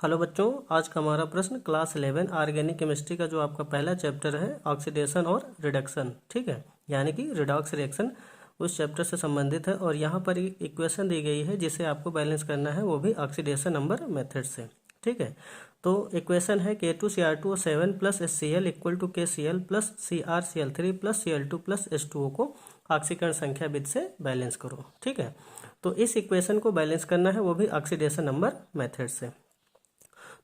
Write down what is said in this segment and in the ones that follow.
Hello बच्चों, आज का हमारा प्रश्न क्लास 11 ऑर्गेनिक केमिस्ट्री का जो आपका पहला चैप्टर है ऑक्सीडेशन और रिडक्शन, ठीक है, यानी कि रिडॉक्स रिएक्शन उस चैप्टर से संबंधित है। और यहाँ पर एक इक्वेशन दी गई है जिसे आपको बैलेंस करना है, वो भी ऑक्सीडेशन नंबर मेथड से, ठीक है। तो इक्वेशन है K2Cr2O7 plus HCl equal to KCl plus CrCl3 plus Cl2 plus H2O को ऑक्सीकरण संख्या विधि से बैलेंस करो, ठीक है। तो इस इक्वेशन को बैलेंस करना है, वो भी ऑक्सीडेशन नंबर मेथड से।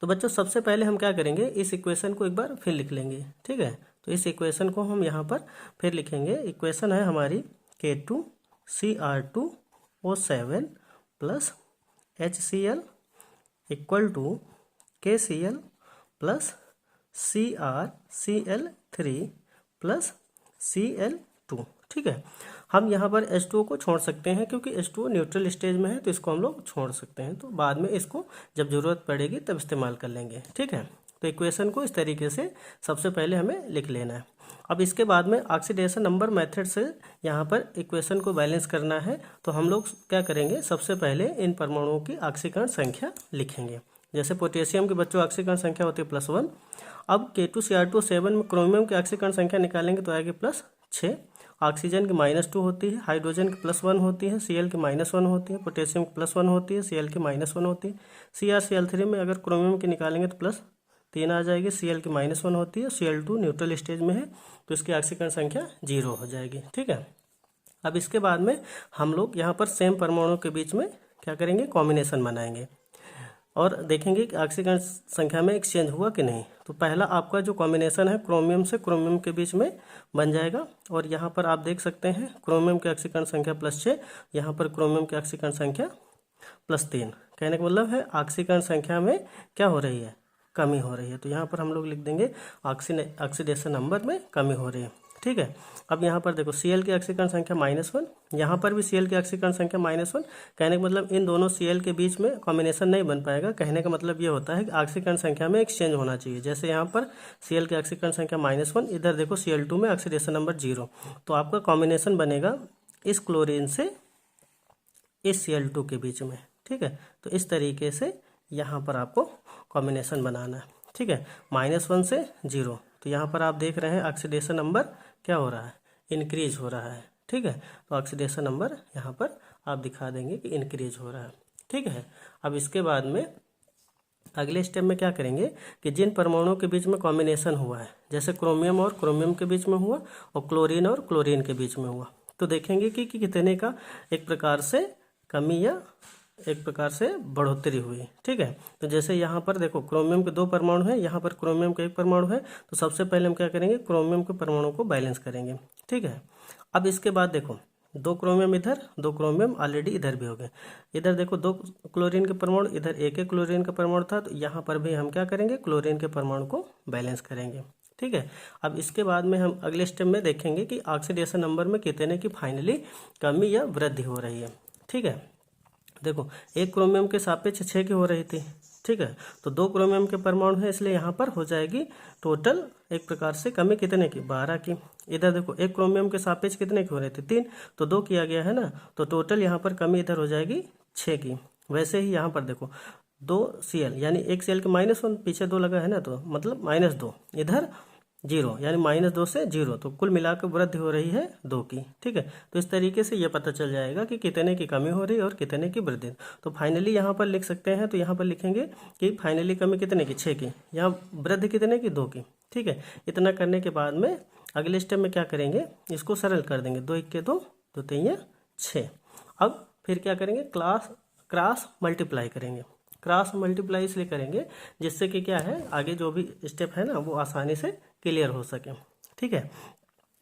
तो बच्चों सबसे पहले हम क्या करेंगे, इस इक्वेशन को एक बार फिर लिख लेंगे, ठीक है। तो इस इक्वेशन को हम यहाँ पर फिर लिखेंगे। इक्वेशन है हमारी K2Cr2O7 plus HCl equal to KCl plus CrCl3 plus Cl2, ठीक है। हम यहाँ पर H2O को छोड़ सकते हैं क्योंकि H2O न्यूट्रल स्टेज में है, तो इसको हम लोग छोड़ सकते हैं। तो बाद में इसको जब ज़रूरत पड़ेगी तब इस्तेमाल कर लेंगे, ठीक है। तो इक्वेशन को इस तरीके से सबसे पहले हमें लिख लेना है। अब इसके बाद में ऑक्सीडेशन नंबर मेथड से यहाँ पर इक्वेशन को बैलेंस करना है। तो हम लोग क्या करेंगे, सबसे पहले इन परमाणुओं की ऑक्सीकरण संख्या लिखेंगे। जैसे पोटेशियम के बच्चों ऑक्सीकरण संख्या होती है +1। अब K2Cr2O7 में क्रोमियम की ऑक्सीकरण संख्या निकालेंगे तो आएगी +6। ऑक्सीजन की -2 होती है, हाइड्रोजन की +1 होती है, Cl की -1 होती है, पोटेशियम की +1 होती है, Cl की -1 होती है। CrCl3 में अगर क्रोमियम की निकालेंगे तो +3 आ जाएगी, Cl की -1 होती है, Cl2 न्यूट्रल स्टेज में है तो इसकी ऑक्सीकरण संख्या 0 हो जाएगी, ठीक है। अब इसके बाद में हम लोग यहाँ पर सेम परमाणुओं के बीच में क्या करेंगे, कॉम्बिनेशन बनाएंगे और देखेंगे कि ऑक्सीकरण संख्या में एक्सचेंज हुआ कि नहीं। तो पहला आपका जो कॉम्बिनेशन है क्रोमियम से क्रोमियम के बीच में बन जाएगा। और यहाँ पर आप देख सकते हैं क्रोमियम की ऑक्सीकरण संख्या +6, यहाँ पर क्रोमियम की ऑक्सीकरण संख्या +3। कहने का मतलब है ऑक्सीकरण संख्या में क्या हो रही है, कमी हो रही है। तो यहाँ पर हम लोग लिख देंगे ऑक्सीडेशन नंबर में कमी हो रही है, ठीक है। अब यहाँ पर देखो Cl की ऑक्सीकरण संख्या -1, यहाँ पर भी Cl की ऑक्सीकरण संख्या -1। कहने का मतलब इन दोनों Cl के बीच में कॉम्बिनेशन नहीं बन पाएगा। कहने का मतलब ये होता है कि ऑक्सीकरण संख्या में एक्सचेंज होना चाहिए। जैसे यहाँ पर Cl की ऑक्सीकरण संख्या -1, इधर देखो Cl2 में ऑक्सीडेशन नंबर 0, तो आपका कॉम्बिनेशन बनेगा इस क्लोरीन से इस Cl2 के बीच में, ठीक है। तो इस तरीके से यहाँ पर आपको कॉम्बिनेशन बनाना है, ठीक है। -1 से 0, तो यहाँ पर आप देख रहे हैं ऑक्सीडेशन नंबर क्या हो रहा है, इंक्रीज हो रहा है, ठीक है। तो ऑक्सीडेशन नंबर यहाँ पर आप दिखा देंगे कि इंक्रीज हो रहा है, ठीक है। अब इसके बाद में अगले स्टेप में क्या करेंगे कि जिन परमाणुओं के बीच में कॉम्बिनेशन हुआ है, जैसे क्रोमियम और क्रोमियम के बीच में हुआ और क्लोरीन और क्लोरीन के बीच में हुआ, तो देखेंगे कि कितने का एक प्रकार से कमी या एक प्रकार से बढ़ोतरी हुई, ठीक है। तो जैसे यहाँ पर देखो क्रोमियम के 2 परमाणु हैं, यहाँ पर क्रोमियम का 1 परमाणु है। तो सबसे पहले हम क्या करेंगे, क्रोमियम के परमाणु को बैलेंस करेंगे, ठीक है। अब इसके बाद देखो 2 क्रोमियम इधर, 2 क्रोमियम ऑलरेडी इधर भी हो गए। इधर देखो 2 क्लोरीन के परमाणु, इधर एक क्लोरीन का परमाणु था, तो यहाँ पर भी हम क्या करेंगे, क्लोरीन के परमाणु को बैलेंस करेंगे, ठीक है। अब इसके बाद में हम अगले स्टेप में देखेंगे कि ऑक्सीडेशन नंबर में कितने की फाइनली कमी या वृद्धि हो रही है, ठीक है। देखो 1 क्रोमियम के सापेक्ष 6 की हो रही थी, ठीक है। तो 2 क्रोमियम के परमाणु है, इसलिए यहाँ पर हो जाएगी टोटल एक प्रकार से कमी कितने की, 12 की। इधर देखो 1 क्रोमियम के सापेक्ष कितने की हो रही थी, 3, तो 2 किया गया है ना, तो टोटल यहाँ पर कमी इधर हो जाएगी 6 की। वैसे ही यहाँ पर देखो 2 Cl यानी 1 Cl के -1, पीछे 2 लगा है ना, तो मतलब -2, इधर 0 यानी -2 से 0, तो कुल मिलाकर वृद्धि हो रही है 2 की, ठीक है। तो इस तरीके से ये पता चल जाएगा कि कितने की कमी हो रही है और कितने की वृद्धि। तो फाइनली यहाँ पर लिख सकते हैं, तो यहाँ पर लिखेंगे कि फाइनली कमी कितने की, 6 की, यहाँ वृद्धि कितने की, 2 की, ठीक है। इतना करने के बाद में अगले स्टेप में क्या करेंगे, इसको सरल कर देंगे, 2 1 के 2, 2 3 6। अब फिर क्या करेंगे, क्रॉस मल्टीप्लाई करेंगे। क्रॉस मल्टीप्लाई इसलिए करेंगे जिससे कि क्या है, आगे जो भी स्टेप है ना वो आसानी से क्लियर हो सके, ठीक है।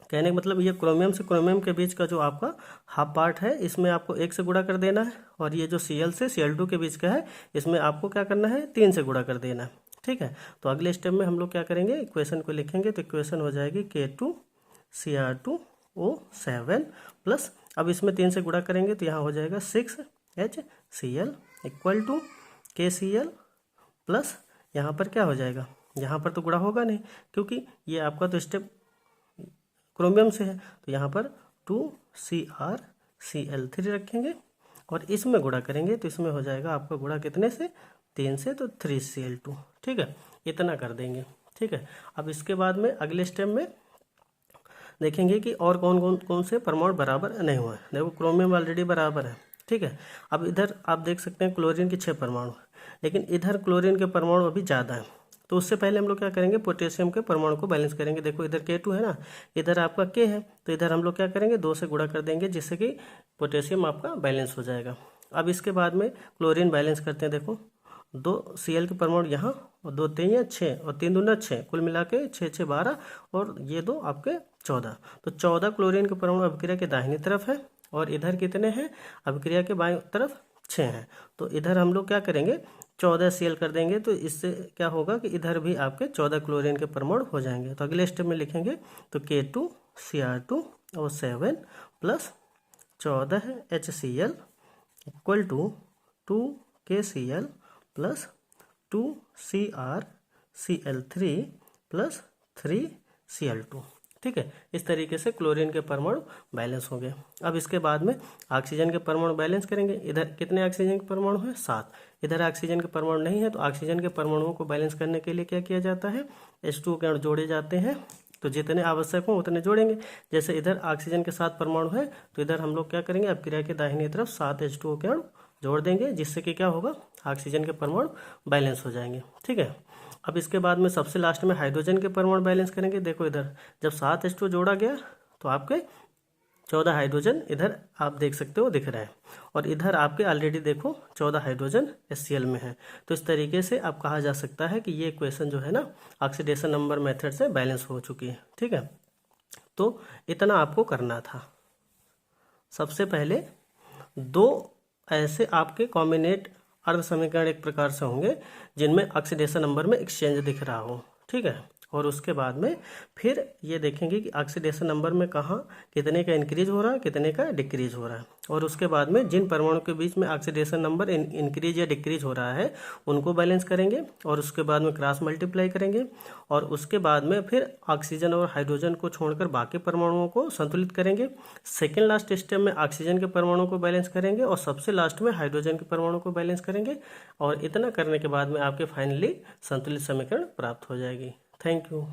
कहने का मतलब ये क्रोमियम से क्रोमियम के बीच का जो आपका हाफ पार्ट है, इसमें आपको 1 से गुणा कर देना है, और ये जो Cl से Cl2 के बीच का है, इसमें आपको क्या करना है, 3 से गुणा कर देना है, ठीक है। तो अगले स्टेप में हम लोग क्या करेंगे, इक्वेशन को लिखेंगे। तो इक्वेशन हो जाएगी K2Cr2O7 प्लस, अब इसमें 3 से गुणा करेंगे तो यहाँ हो जाएगा 6HCl equal to KCl plus, यहाँ पर क्या हो जाएगा, यहाँ पर तो गुणा होगा नहीं क्योंकि ये आपका तो स्टेप क्रोमियम से है, तो यहाँ पर 2CrCl3 रखेंगे और इसमें गुणा करेंगे तो इसमें हो जाएगा आपका गुणा कितने से, 3 से तो 3Cl2, ठीक है, इतना कर देंगे। ठीक है, अब इसके बाद में अगले स्टेप में देखेंगे कि और कौन कौन कौन से परमाणु बराबर नहीं हुए। देखो क्रोमियम ऑलरेडी बराबर है, ठीक है। अब इधर आप देख सकते हैं क्लोरीन के 6 परमाणु, लेकिन इधर क्लोरीन के परमाणु अभी ज़्यादा है, तो उससे पहले हम लोग क्या करेंगे, पोटेशियम के परमाणु को बैलेंस करेंगे। देखो इधर K2 है ना, इधर आपका K है, तो इधर हम लोग क्या करेंगे, 2 से गुणा कर देंगे, जिससे कि पोटेशियम आपका बैलेंस हो जाएगा। अब इसके बाद में क्लोरीन बैलेंस करते हैं। देखो 2 Cl के परमाणु यहाँ और 2 3 6 और 3 दूना 6, कुल मिला के 6 6 12 और ये 2 आपके 14। तो 14 क्लोरीन के परमाणु अभिक्रिया के दाहिनी तरफ है और इधर कितने हैं, अभिक्रिया के बाईं तरफ 6 हैं। तो इधर हम लोग क्या करेंगे, 14 Cl कर देंगे, तो इससे क्या होगा कि इधर भी आपके 14 क्लोरीन के परमाणु हो जाएंगे। तो अगले स्टेप में लिखेंगे तो K2Cr2 और 7 plus 14 HCl equal to 2KCl plus 2CrCl3 plus 3Cl2, ठीक है। इस तरीके से क्लोरीन के परमाणु बैलेंस हो गए। अब इसके बाद में ऑक्सीजन के परमाणु बैलेंस करेंगे। इधर कितने ऑक्सीजन के परमाणु हैं, 7। इधर ऑक्सीजन के परमाणु नहीं है, तो ऑक्सीजन के परमाणुओं को बैलेंस करने के लिए क्या किया जाता है, H2O के अणु जोड़े जाते हैं। तो जितने आवश्यक हो उतने जोड़ेंगे। जैसे इधर ऑक्सीजन के 7 परमाणु है, तो इधर हम लोग क्या करेंगे, अपक्रिया के दाहिनी तरफ 7 H2O के अणु जोड़ देंगे, जिससे कि क्या होगा, ऑक्सीजन के परमाणु बैलेंस हो जाएंगे, ठीक है। अब इसके बाद में सबसे लास्ट में हाइड्रोजन के परमाणु बैलेंस करेंगे। देखो इधर जब 7 H2O जोड़ा गया तो आपके 14 हाइड्रोजन इधर आप देख सकते हो दिख रहा है, और इधर आपके ऑलरेडी देखो 14 हाइड्रोजन HCl में है। तो इस तरीके से आप कहा जा सकता है कि ये इक्वेशन जो है ना, ऑक्सीडेशन नंबर मेथड से बैलेंस हो चुकी है, ठीक है। तो इतना आपको करना था। सबसे पहले 2 ऐसे आपके कॉम्बिनेट अर्ध समीकरण एक प्रकार से होंगे जिनमें ऑक्सीडेशन नंबर में एक्सचेंज दिख रहा हो, ठीक है। और उसके बाद में फिर ये देखेंगे कि ऑक्सीडेशन नंबर में कहाँ कितने का इंक्रीज हो रहा है, कितने का डिक्रीज हो रहा है। और उसके बाद में जिन परमाणु के बीच में ऑक्सीडेशन नंबर इंक्रीज या डिक्रीज हो रहा है उनको बैलेंस करेंगे, और उसके बाद में क्रॉस मल्टीप्लाई करेंगे, और उसके बाद में फिर ऑक्सीजन और हाइड्रोजन को छोड़कर बाकी परमाणुओं को संतुलित करेंगे। सेकेंड लास्ट स्टेप में ऑक्सीजन के परमाणु को बैलेंस करेंगे, और सबसे लास्ट में हाइड्रोजन के परमाणु को बैलेंस करेंगे। और इतना करने के बाद में आपके फाइनली संतुलित समीकरण प्राप्त हो जाएगी। Thank you.